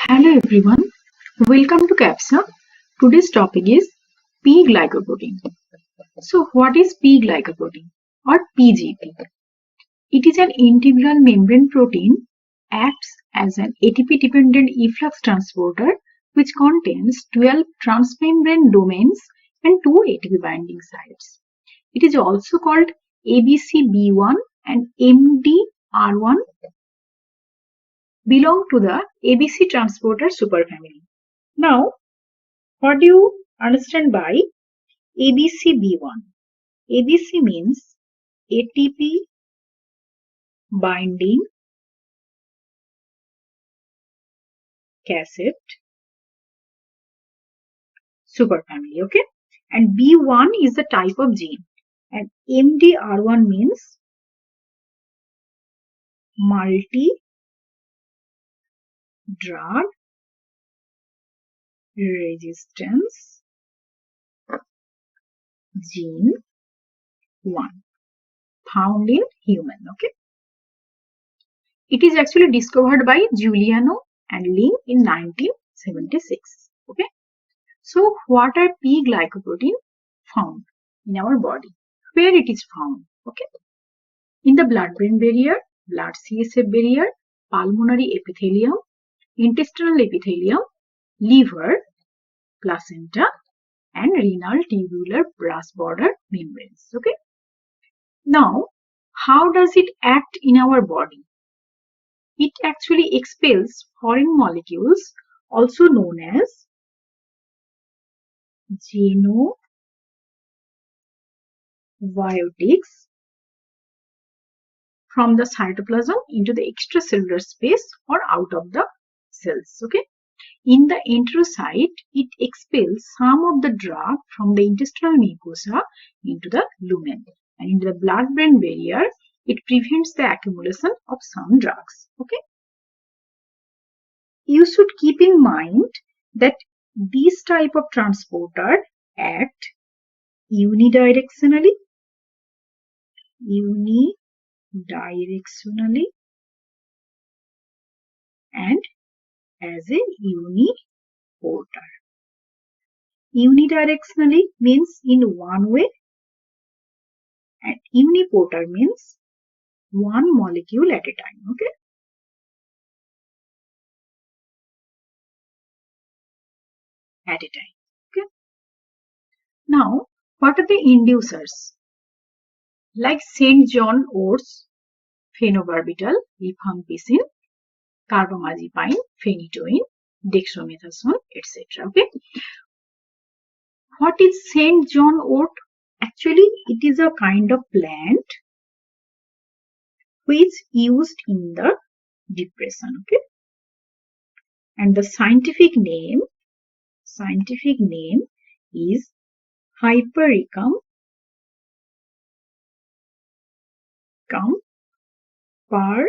Hello everyone, welcome to CAPSA. Today's topic is P-glycoprotein. So what is P-glycoprotein or PGP? It is an integral membrane protein, acts as an ATP-dependent efflux transporter which contains 12 transmembrane domains and 2 ATP binding sites. It is also called ABCB1 and MDR1, belong to the ABC Transporter Superfamily. Now, what do you understand by ABCB1? ABC means ATP binding cassette superfamily, okay? And B1 is the type of gene, and MDR1 means multi-drug resistance gene 1 found in human, okay? It is actually discovered by Giuliano and Ling in 1976, okay? So what are P-glycoprotein found in our body? Where it is found, okay? In the blood-brain barrier, Blood-CSF barrier, pulmonary epithelium, intestinal epithelium, liver, placenta, and renal tubular brass border membranes, okay? Now, how does it act in our body? It actually expels foreign molecules, also known as Xenobiotics, from the cytoplasm into the extracellular space or out of the cells, okay? In the enterocyte, it expels some of the drug from the intestinal mucosa into the lumen. And in the blood-brain barrier, it prevents the accumulation of some drugs, okay? You should keep in mind that this type of transporter act unidirectionally and as a uniporter. Unidirectionally means in one way, and uniporter means one molecule at a time, okay? At a time, okay? Now, what are the inducers? Like St. John Wort's phenobarbital, Rifampicin, carbamazepine, phenytoin, dextromethasone, etc. Okay. What is St. John Wort? Actually, it is a kind of plant which is used in the depression. Okay. And the scientific name is Hypericum perforatum.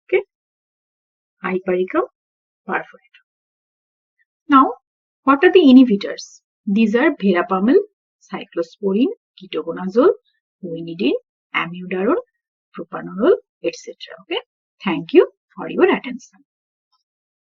Okay. Hypericum perforatum. Now, what are the inhibitors? These are Verapamil, Cyclosporine, Ketoconazole, Quinidine, Amiodarone, Propranolol, etc. Okay. Thank you for your attention.